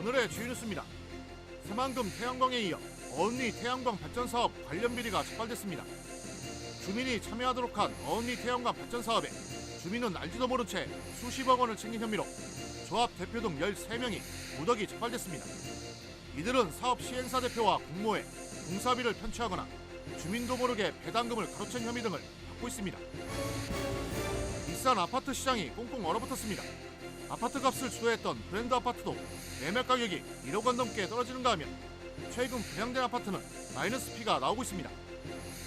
오늘의 주요 뉴스입니다. 새만금 태양광에 이어 어은리 태양광 발전 사업 관련 비리가 적발됐습니다. 주민이 참여하도록 한 어은리 태양광 발전 사업에 주민은 알지도 모른 채 수십억 원을 챙긴 혐의로 조합 대표 등 13명이 무더기 적발됐습니다. 이들은 사업 시행사 대표와 공모해 공사비를 편취하거나 주민도 모르게 배당금을 가로챈 혐의 등을 받고 있습니다. 비싼 아파트 시장이 꽁꽁 얼어붙었습니다. 아파트 값을 주도했던 브랜드 아파트도 매매 가격이 1억 원 넘게 떨어지는가 하면 최근 분양된 아파트는 마이너스 피가 나오고 있습니다.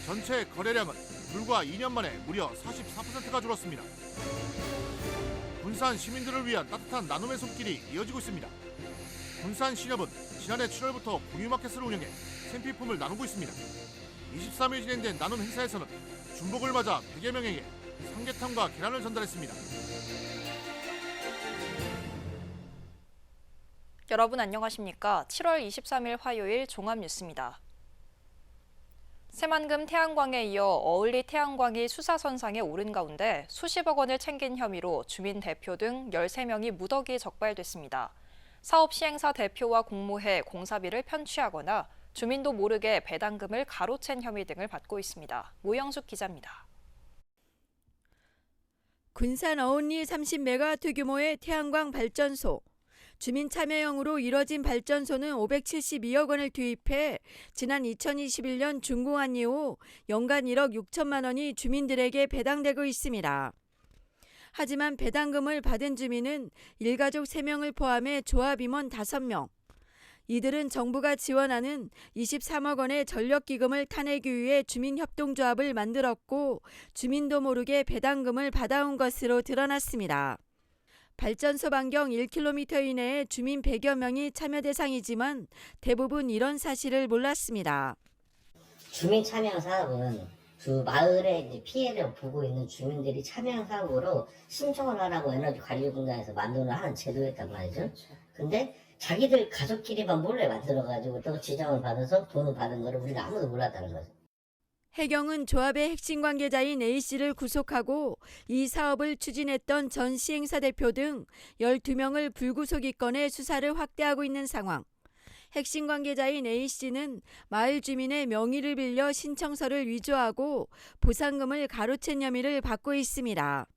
전체 거래량은 불과 2년 만에 무려 44%가 줄었습니다. 군산 시민들을 위한 따뜻한 나눔의 손길이 이어지고 있습니다. 군산시협은 지난해 7월부터 공유마켓을 운영해 생필품을 나누고 있습니다. 23일 진행된 나눔 행사에서는 중복을 맞아 100여 명에게 삼계탕과 계란을 전달했습니다. 여러분 안녕하십니까? 7월 23일 화요일 종합뉴스입니다. 새만금 태양광에 이어 어을리 태양광이 수사선상에 오른 가운데 수십억 원을 챙긴 혐의로 주민 대표 등 13명이 무더기 적발됐습니다. 사업 시행사 대표와 공모해 공사비를 편취하거나 주민도 모르게 배당금을 가로챈 혐의 등을 받고 있습니다. 모영숙 기자입니다. 군산 어은리 30메가와트 규모의 태양광 발전소. 주민 참여형으로 이뤄진 발전소는 572억 원을 투입해 지난 2021년 준공한 이후 연간 1억 6천만 원이 주민들에게 배당되고 있습니다. 하지만 배당금을 받은 주민은 일가족 3명을 포함해 조합 임원 5명. 이들은 정부가 지원하는 23억 원의 전력기금을 타내기 위해 주민협동조합을 만들었고 주민도 모르게 배당금을 받아온 것으로 드러났습니다. 발전소 반경 1km 이내에 주민 100여 명이 참여 대상이지만 대부분 이런 사실을 몰랐습니다. 주민 참여 사업은 그 마을의 이제 피해를 보고 있는 주민들이 참여 사업으로 신청을 하라고 에너지관리공단에서 만들어하는 제도였단 말이죠. 근데 자기들 가족끼리만 몰래 만들어가지고 또 지정을 받아서 돈을 받은 거를 우리가 아무도 몰랐다는 거죠. 해경은 조합의 핵심 관계자인 A씨를 구속하고 이 사업을 추진했던 전 시행사 대표 등 12명을 불구속 입건해 수사를 확대하고 있는 상황. 핵심 관계자인 A씨는 마을 주민의 명의를 빌려 신청서를 위조하고 보상금을 가로챈 혐의를 받고 있습니다.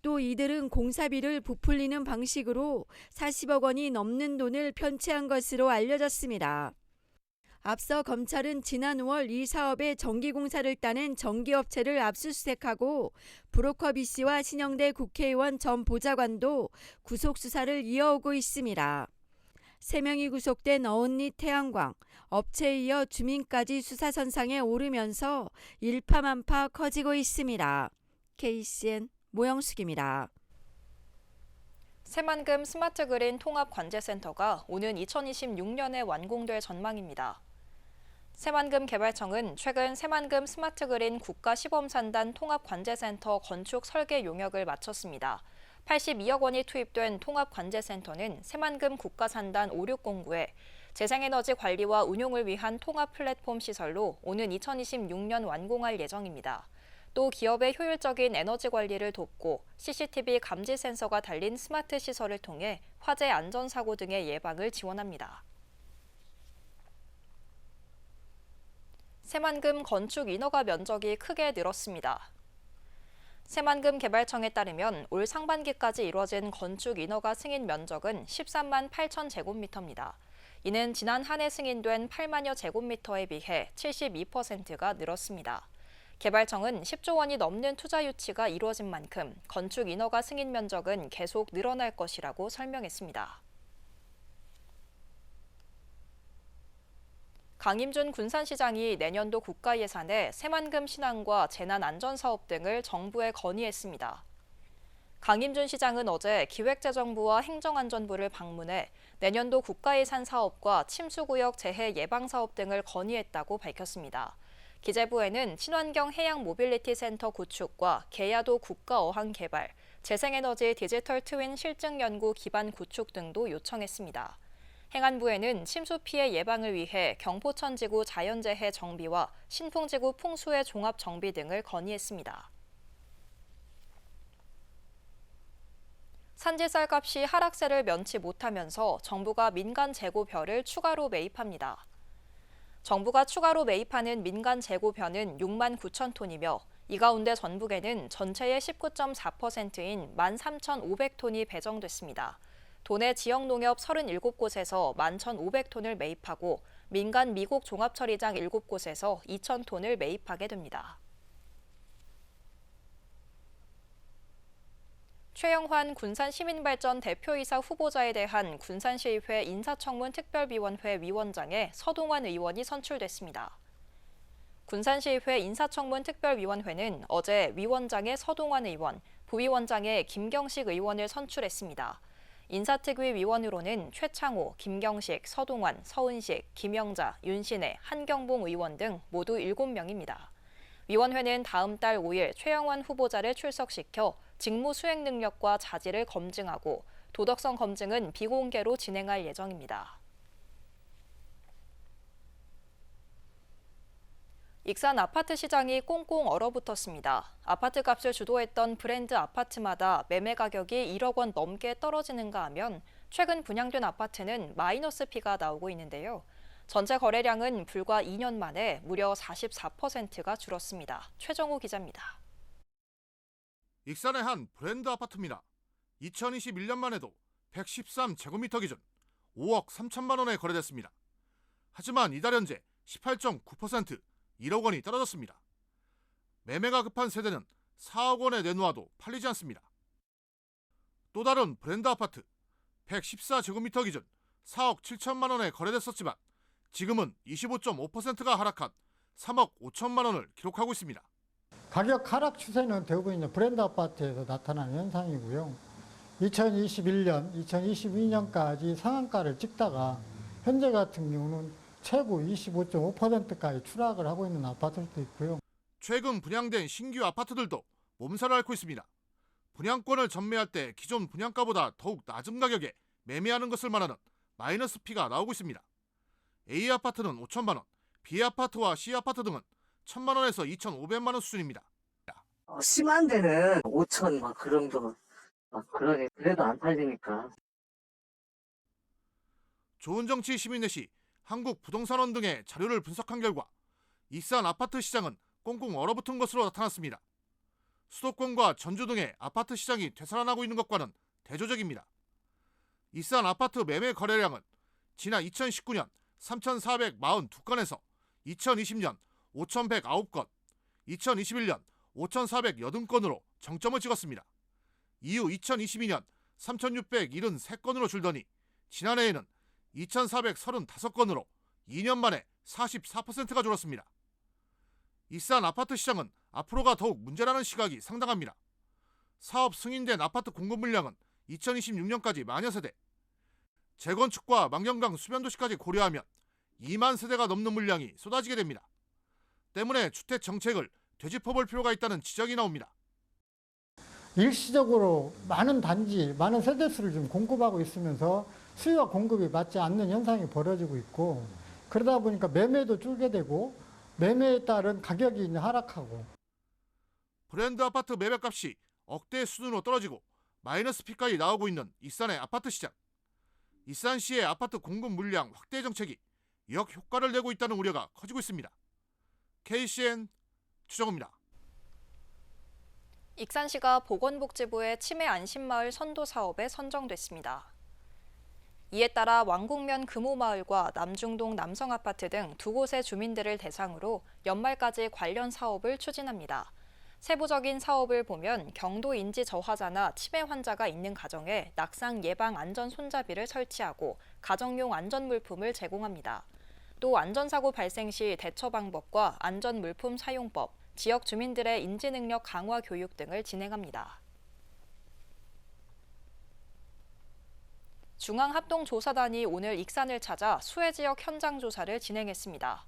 또 이들은 공사비를 부풀리는 방식으로 40억 원이 넘는 돈을 편취한 것으로 알려졌습니다. 앞서 검찰은 지난 5월 이 사업의 정기공사를 따낸 전기업체를 압수수색하고 브로커 B씨와 신영대 국회의원 전 보좌관도 구속수사를 이어오고 있습니다. 3명이 구속된 어은리 태양광, 업체에 이어 주민까지 수사선상에 오르면서 일파만파 커지고 있습니다. KCN 모영숙입니다. 새만금 스마트 그린 통합 관제센터가 오는 2026년에 완공될 전망입니다. 새만금 개발청은 최근 새만금 스마트 그린 국가시범산단 통합관제센터 건축 설계 용역을 마쳤습니다. 82억 원이 투입된 통합관제센터는 새만금 국가산단 5609에 재생에너지 관리와 운용을 위한 통합 플랫폼 시설로 오는 2026년 완공할 예정입니다. 또 기업의 효율적인 에너지 관리를 돕고 CCTV 감지 센서가 달린 스마트 시설을 통해 화재 안전사고 등의 예방을 지원합니다. 새만금 건축 인허가 면적이 크게 늘었습니다. 새만금 개발청에 따르면 올 상반기까지 이뤄진 건축 인허가 승인 면적은 13만 8천 제곱미터입니다. 이는 지난 한 해 승인된 8만여 제곱미터에 비해 72%가 늘었습니다. 개발청은 10조 원이 넘는 투자 유치가 이루어진 만큼 건축 인허가 승인 면적은 계속 늘어날 것이라고 설명했습니다. 강임준 군산시장이 내년도 국가 예산에 새만금 신안과 재난안전사업 등을 정부에 건의했습니다. 강임준 시장은 어제 기획재정부와 행정안전부를 방문해 내년도 국가 예산 사업과 침수구역 재해 예방사업 등을 건의했다고 밝혔습니다. 기재부에는 친환경 해양 모빌리티 센터 구축과 계야도 국가어항 개발, 재생에너지 디지털 트윈 실증 연구 기반 구축 등도 요청했습니다. 행안부에는 침수 피해 예방을 위해 경포천지구 자연재해 정비와 신풍지구 풍수해 종합 정비 등을 건의했습니다. 산지 쌀값이 하락세를 면치 못하면서 정부가 민간 재고벼를 추가로 매입합니다. 정부가 추가로 매입하는 민간 재고벼는 6만 9천 톤이며 이 가운데 전북에는 전체의 19.4%인 13,500톤이 배정됐습니다. 도내 지역농협 37곳에서 11,500톤을 매입하고 민간 미국 종합처리장 7곳에서 2,000톤을 매입하게 됩니다. 최영환 군산시민발전 대표이사 후보자에 대한 군산시의회 인사청문 특별위원회 위원장에 서동환 의원이 선출됐습니다. 군산시의회 인사청문 특별위원회는 어제 위원장에 서동환 의원, 부위원장에 김경식 의원을 선출했습니다. 인사특위 위원으로는 최창호, 김경식, 서동환, 서은식, 김영자, 윤신혜, 한경봉 의원 등 모두 7명입니다. 위원회는 다음 달 5일 최영환 후보자를 출석시켜 직무 수행 능력과 자질을 검증하고 도덕성 검증은 비공개로 진행할 예정입니다. 익산 아파트 시장이 꽁꽁 얼어붙었습니다. 아파트 값을 주도했던 브랜드 아파트마다 매매 가격이 1억 원 넘게 떨어지는가 하면 최근 분양된 아파트는 마이너스 피가 나오고 있는데요. 전체 거래량은 불과 2년 만에 무려 44%가 줄었습니다. 최정우 기자입니다. 익산의 한 브랜드 아파트입니다. 2021년만 해도 113제곱미터 기준 5억 3천만 원에 거래됐습니다. 하지만 이달 현재 18.9% 1억 원이 떨어졌습니다. 매매가 급한 세대는 4억 원에 내놓아도 팔리지 않습니다. 또 다른 브랜드 아파트 114제곱미터 기준 4억 7천만 원에 거래됐었지만 지금은 25.5%가 하락한 3억 5천만 원을 기록하고 있습니다. 가격 하락 추세는 대부분 이제 브랜드 아파트에서 나타나는 현상이고요. 2021년, 2022년까지 상한가를 찍다가 현재 같은 경우는 최고 25.5%까지 추락을 하고 있는 아파트도 있고요. 최근 분양된 신규 아파트들도 몸살을 앓고 있습니다. 분양권을 전매할 때 기존 분양가보다 더욱 낮은 가격에 매매하는 것을 말하는 마이너스 피가 나오고 있습니다. A 아파트는 5천만 원, B 아파트와 C 아파트 등은 1,000만 원에서 2,500만 원 수준입니다. 심한 데는 5천 막 그런 거 그러니 그래도 안 팔리니까. 좋은정치 시민넷이 한국부동산원 등의 자료를 분석한 결과 익산 아파트 시장은 꽁꽁 얼어붙은 것으로 나타났습니다. 수도권과 전주 등의 아파트 시장이 되살아나고 있는 것과는 대조적입니다. 익산 아파트 매매 거래량은 지난 2019년 3,442건에서 2020년 5,109건, 2021년 5,480건으로 정점을 찍었습니다. 이후 2022년 3,673건으로 줄더니 지난해에는 2,435건으로 2년 만에 44%가 줄었습니다. 익산 아파트 시장은 앞으로가 더욱 문제라는 시각이 상당합니다. 사업 승인된 아파트 공급 물량은 2026년까지 만여 세대, 재건축과 망경강 수변도시까지 고려하면 2만 세대가 넘는 물량이 쏟아지게 됩니다. 때문에 주택 정책을 되짚어볼 필요가 있다는 지적이 나옵니다. 일시적으로 많은 단지, 많은 세대수를 좀 공급하고 있으면서 수요와 공급이 맞지 않는 현상이 벌어지고 있고, 그러다 보니까 매매도 줄게 되고 매매에 따른 가격이 이제 하락하고. 브랜드 아파트 매매값이 억대 수준으로 떨어지고 마이너스 피까지 나오고 있는 익산의 아파트 시장. 익산시의 아파트 공급 물량 확대 정책이 역효과를 내고 있다는 우려가 커지고 있습니다. KCN 추정호입니다. 익산시가 보건복지부의 치매 안심마을 선도 사업에 선정됐습니다. 이에 따라 왕국면 금호마을과 남중동 남성아파트 등 두 곳의 주민들을 대상으로 연말까지 관련 사업을 추진합니다. 세부적인 사업을 보면 경도 인지 저하자나 치매 환자가 있는 가정에 낙상 예방 안전 손잡이를 설치하고 가정용 안전 물품을 제공합니다. 또 안전사고 발생 시 대처 방법과 안전 물품 사용법, 지역 주민들의 인지 능력 강화 교육 등을 진행합니다. 중앙합동조사단이 오늘 익산을 찾아 수해 지역 현장 조사를 진행했습니다.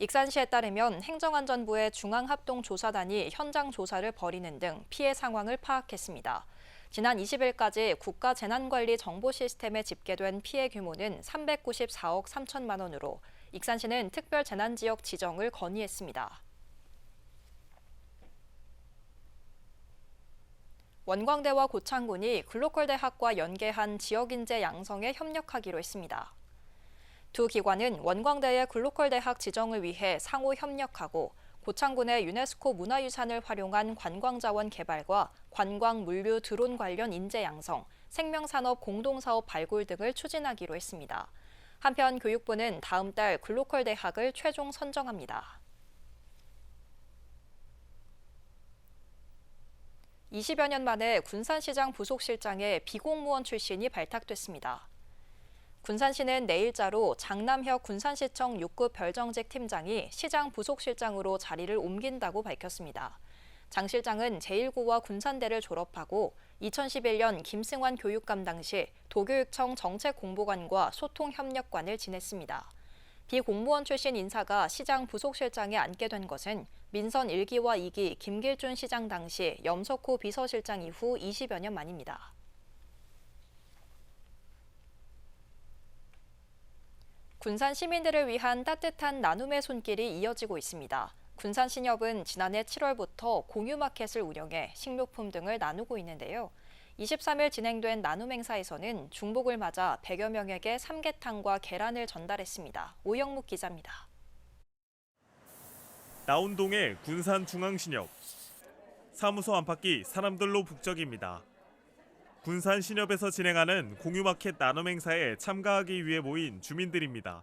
익산시에 따르면 행정안전부의 중앙합동조사단이 현장 조사를 벌이는 등 피해 상황을 파악했습니다. 지난 20일까지 국가재난관리 정보 시스템에 집계된 피해 규모는 394억 3천만 원으로 익산시는 특별재난지역 지정을 건의했습니다. 원광대와 고창군이 글로컬 대학과 연계한 지역인재 양성에 협력하기로 했습니다. 두 기관은 원광대의 글로컬 대학 지정을 위해 상호 협력하고 고창군의 유네스코 문화유산을 활용한 관광자원 개발과 관광 물류 드론 관련 인재 양성, 생명산업 공동사업 발굴 등을 추진하기로 했습니다. 한편 교육부는 다음 달 글로컬 대학을 최종 선정합니다. 20여 년 만에 군산시장 부속실장에 비공무원 출신이 발탁됐습니다. 군산시는 내일자로 장남혁 군산시청 6급 별정직 팀장이 시장 부속실장으로 자리를 옮긴다고 밝혔습니다. 장 실장은 제1고와 군산대를 졸업하고 2011년 김승환 교육감 당시 도교육청 정책공보관과 소통협력관을 지냈습니다. 비공무원 출신 인사가 시장 부속실장에 앉게 된 것은 민선 1기와 2기 김길준 시장 당시 염석호 비서실장 이후 20여 년 만입니다. 군산 시민들을 위한 따뜻한 나눔의 손길이 이어지고 있습니다. 군산신협은 지난해 7월부터 공유마켓을 운영해 식료품 등을 나누고 있는데요. 23일 진행된 나눔 행사에서는 중복을 맞아 100여 명에게 삼계탕과 계란을 전달했습니다. 오영묵 기자입니다. 나운동의 군산중앙신협. 사무소 안팎이 사람들로 북적입니다. 군산신협에서 진행하는 공유마켓 나눔 행사에 참가하기 위해 모인 주민들입니다.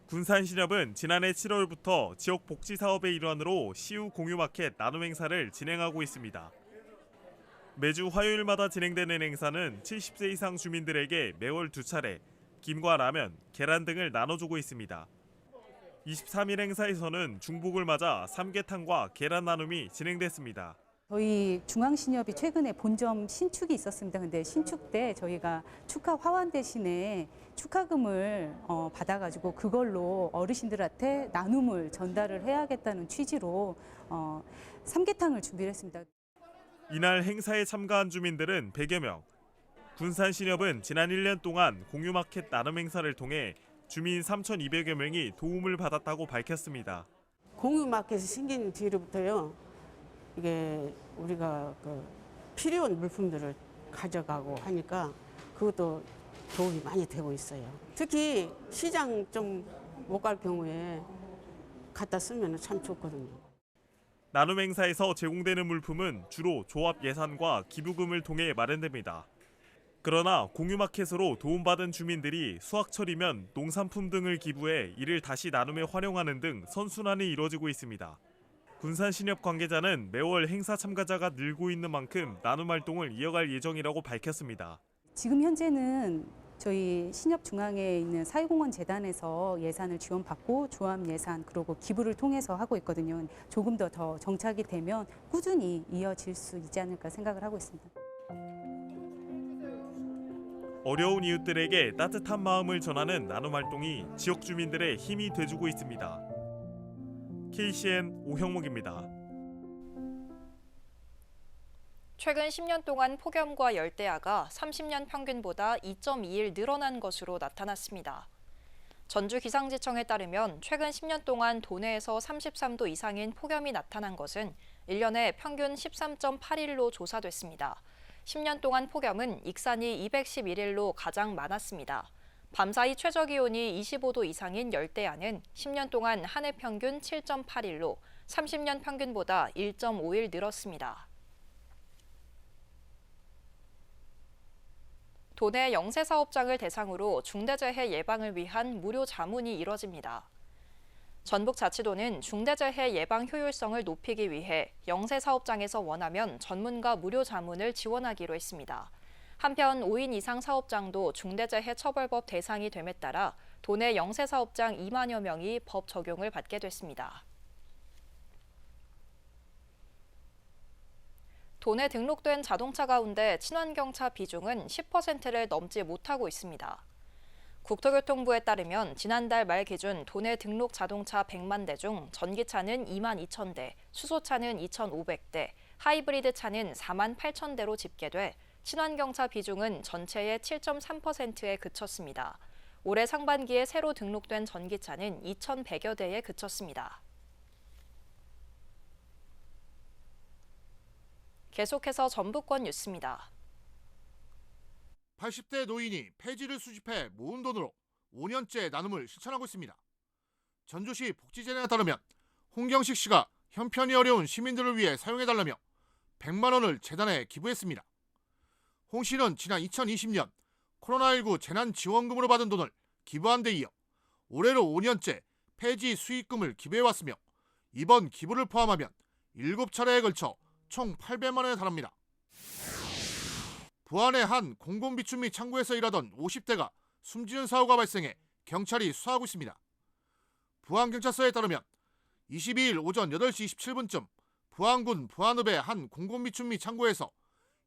군산신협은 지난해 7월부터 지역 복지 사업의 일환으로 시우 공유마켓 나눔 행사를 진행하고 있습니다. 매주 화요일마다 진행되는 행사는 70세 이상 주민들에게 매월 2차례 김과 라면, 계란 등을 나눠주고 있습니다. 23일 행사에서는 중복을 맞아 삼계탕과 계란 나눔이 진행됐습니다. 저희 중앙신협이 최근에 본점 신축이 있었습니다. 근데 신축 때 저희가 축하 화환 대신에 축하금을 받아가지고 그걸로 어르신들한테 나눔을 전달을 해야겠다는 취지로 삼계탕을 준비를 했습니다. 이날 행사에 참가한 주민들은 100여 명. 군산신협은 지난 1년 동안 공유마켓 나눔 행사를 통해 주민 3,200여 명이 도움을 받았다고 밝혔습니다. 공유마켓이 생긴 뒤로부터요. 이게 우리가 필요한 물품들을 가져가고 하니까 그것도 도움이 많이 되고 있어요. 특히 시장 좀 못 갈 경우에 갖다 쓰면 참 좋거든요. 나눔 행사에서 제공되는 물품은 주로 조합 예산과 기부금을 통해 마련됩니다. 그러나 공유마켓으로 도움받은 주민들이 수확철이면 농산품 등을 기부해 이를 다시 나눔에 활용하는 등 선순환이 이루어지고 있습니다. 군산신협 관계자는 매월 행사 참가자가 늘고 있는 만큼 나눔 활동을 이어갈 예정이라고 밝혔습니다. 지금 현재는 저희 신협 중앙에 있는 사회공헌 재단에서 예산을 지원받고 조합 예산 그리고 기부를 통해서 하고 있거든요. 조금 더 정착이 되면 꾸준히 이어질 수 있지 않을까 생각을 하고 있습니다. 어려운 이웃들에게 따뜻한 마음을 전하는 나눔 활동이 지역 주민들의 힘이 돼주고 있습니다. KCN 오형목입니다. 최근 10년 동안 폭염과 열대야가 30년 평균보다 2.2일 늘어난 것으로 나타났습니다. 전주기상지청에 따르면 최근 10년 동안 도내에서 33도 이상인 폭염이 나타난 것은 1년에 평균 13.8일로 조사됐습니다. 10년 동안 폭염은 익산이 211일로 가장 많았습니다. 밤사이 최저기온이 25도 이상인 열대야는 10년 동안 한 해 평균 7.8일로 30년 평균보다 1.5일 늘었습니다. 도내 영세사업장을 대상으로 중대재해 예방을 위한 무료 자문이 이뤄집니다. 전북자치도는 중대재해 예방 효율성을 높이기 위해 영세사업장에서 원하면 전문가 무료 자문을 지원하기로 했습니다. 한편 5인 이상 사업장도 중대재해 처벌법 대상이 됨에 따라 도내 영세사업장 2만여 명이 법 적용을 받게 됐습니다. 도내 등록된 자동차 가운데 친환경차 비중은 10%를 넘지 못하고 있습니다. 국토교통부에 따르면 지난달 말 기준 도내 등록 자동차 100만 대 중 전기차는 2만 2천 대, 수소차는 2,500대, 하이브리드 차는 4만 8천 대로 집계돼 친환경차 비중은 전체의 7.3%에 그쳤습니다. 올해 상반기에 새로 등록된 전기차는 2,100여 대에 그쳤습니다. 계속해서 전북권 뉴스입니다. 80대 노인이 폐지를 수집해 모은 돈으로 5년째 나눔을 실천하고 있습니다. 전주시 복지재단에 따르면 홍경식 씨가 형편이 어려운 시민들을 위해 사용해달라며 100만 원을 재단에 기부했습니다. 홍 씨는 지난 2020년 코로나19 재난지원금으로 받은 돈을 기부한 데 이어 올해로 5년째 폐지 수익금을 기부해왔으며 이번 기부를 포함하면 7차례에 걸쳐 총 800만 원에 달합니다. 부안의 한 공공비축미 창고에서 일하던 50대가 숨지는 사고가 발생해 경찰이 수사하고 있습니다. 부안경찰서에 따르면 22일 오전 8시 27분쯤 부안군 부안읍의 한 공공비축미 창고에서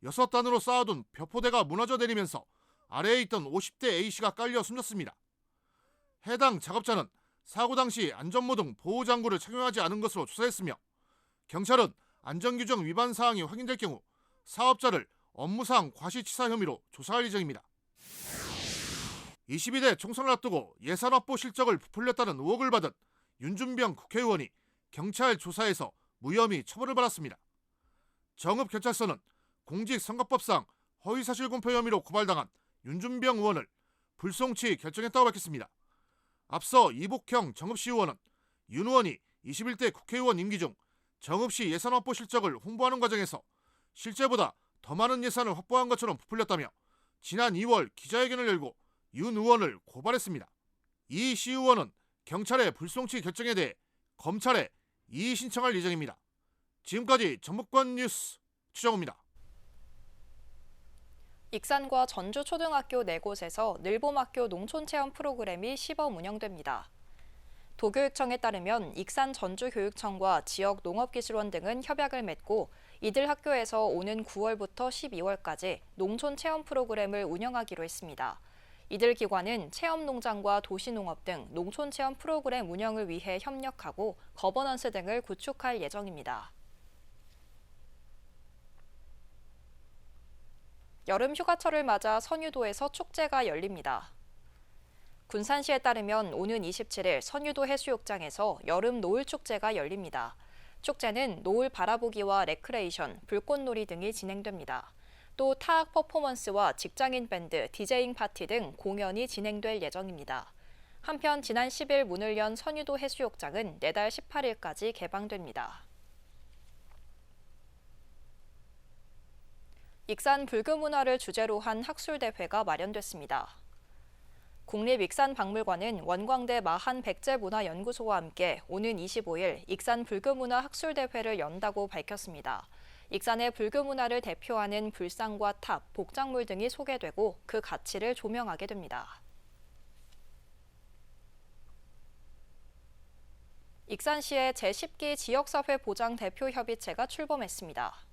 6단으로 쌓아둔 벼포대가 무너져 내리면서 아래에 있던 50대 A씨가 깔려 숨졌습니다. 해당 작업자는 사고 당시 안전모등 보호장구를 착용하지 않은 것으로 조사했으며 경찰은 안전규정 위반 사항이 확인될 경우 사업자를 업무상 과실치사 혐의로 조사할 예정입니다. 22대 총선을 앞두고 예산 확보 실적을 부풀렸다는 의혹을 받은 윤준병 국회의원이 경찰 조사에서 무혐의 처벌을 받았습니다. 정읍경찰서는 공직선거법상 허위사실 공표 혐의로 고발당한 윤준병 의원을 불송치 결정했다고 밝혔습니다. 앞서 이복형 정읍시 의원은 윤 의원이 21대 국회의원 임기 중 정읍시 예산 확보 실적을 홍보하는 과정에서 실제보다 더 많은 예산을 확보한 것처럼 부풀렸다며 지난 2월 기자회견을 열고 윤 의원을 고발했습니다. 이 시 의원은 경찰의 불송치 결정에 대해 검찰에 이의 신청할 예정입니다. 지금까지 전북권 뉴스 추정호입니다. 익산과 전주 초등학교 4곳에서 늘봄학교 농촌체험 프로그램이 시범 운영됩니다. 도교육청에 따르면 익산 전주교육청과 지역 농업기술원 등은 협약을 맺고 이들 학교에서 오는 9월부터 12월까지 농촌체험 프로그램을 운영하기로 했습니다. 이들 기관은 체험농장과 도시농업 등 농촌체험 프로그램 운영을 위해 협력하고 거버넌스 등을 구축할 예정입니다. 여름 휴가철을 맞아 선유도에서 축제가 열립니다. 군산시에 따르면 오는 27일 선유도 해수욕장에서 여름 노을 축제가 열립니다. 축제는 노을 바라보기와 레크레이션, 불꽃놀이 등이 진행됩니다. 또 타악 퍼포먼스와 직장인 밴드, 디제잉 파티 등 공연이 진행될 예정입니다. 한편 지난 10일 문을 연 선유도 해수욕장은 내달 18일까지 개방됩니다. 익산 불교문화를 주제로 한 학술대회가 마련됐습니다. 국립익산박물관은 원광대 마한백제문화연구소와 함께 오는 25일 익산 불교문화 학술대회를 연다고 밝혔습니다. 익산의 불교문화를 대표하는 불상과 탑, 복장물 등이 소개되고 그 가치를 조명하게 됩니다. 익산시의 제10기 지역사회 보장 대표협의체가 출범했습니다.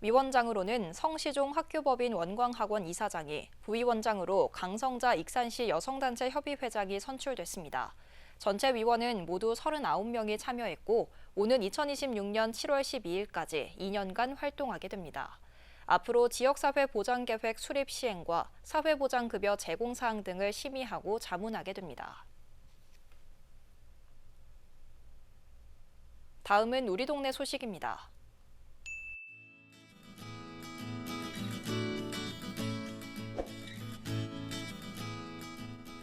위원장으로는 성시종 학교법인 원광학원 이사장이, 부위원장으로 강성자 익산시 여성단체 협의회장이 선출됐습니다. 전체 위원은 모두 39명이 참여했고 오는 2026년 7월 12일까지 2년간 활동하게 됩니다. 앞으로 지역사회 보장계획 수립 시행과 사회보장급여 제공 사항 등을 심의하고 자문하게 됩니다. 다음은 우리 동네 소식입니다.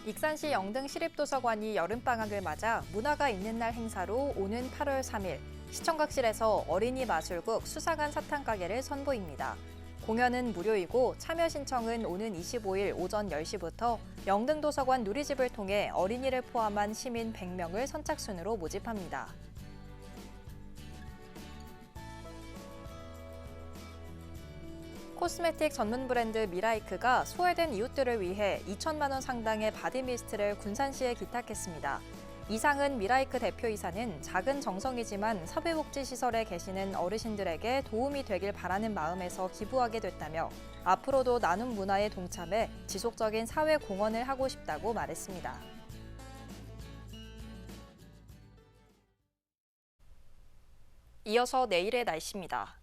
익산시 영등시립도서관이 여름방학을 맞아 문화가 있는 날 행사로 오는 8월 3일 시청각실에서 어린이 마술국 수사관 사탕가게를 선보입니다. 공연은 무료이고 참여 신청은 오는 25일 오전 10시부터 영등도서관 누리집을 통해 어린이를 포함한 시민 100명을 선착순으로 모집합니다. 코스메틱 전문 브랜드 미라이크가 소외된 이웃들을 위해 2천만 원 상당의 바디미스트를 군산시에 기탁했습니다. 이상은 미라이크 대표이사는 작은 정성이지만 사회복지시설에 계시는 어르신들에게 도움이 되길 바라는 마음에서 기부하게 됐다며 앞으로도 나눔 문화에 동참해 지속적인 사회 공헌을 하고 싶다고 말했습니다. 이어서 내일의 날씨입니다.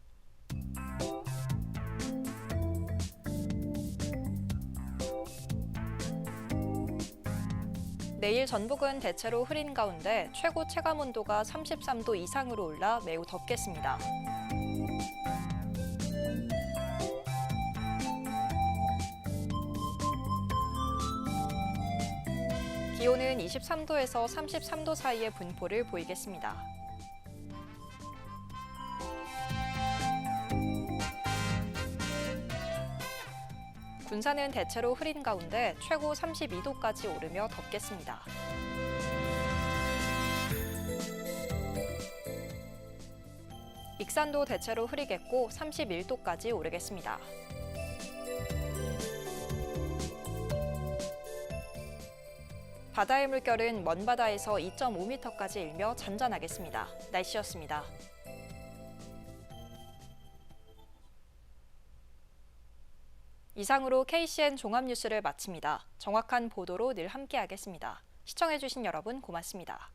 내일 전북은 대체로 흐린 가운데 최고 체감온도가 33도 이상으로 올라 매우 덥겠습니다. 기온은 23도에서 33도 사이의 분포를 보이겠습니다. 군산은 대체로 흐린 가운데 최고 32도까지 오르며 덥겠습니다. 익산도 대체로 흐리겠고 31도까지 오르겠습니다. 바다의 물결은 먼바다에서 2.5m까지 일며 잔잔하겠습니다. 날씨였습니다. 이상으로 KCN 종합뉴스를 마칩니다. 정확한 보도로 늘 함께하겠습니다. 시청해주신 여러분 고맙습니다.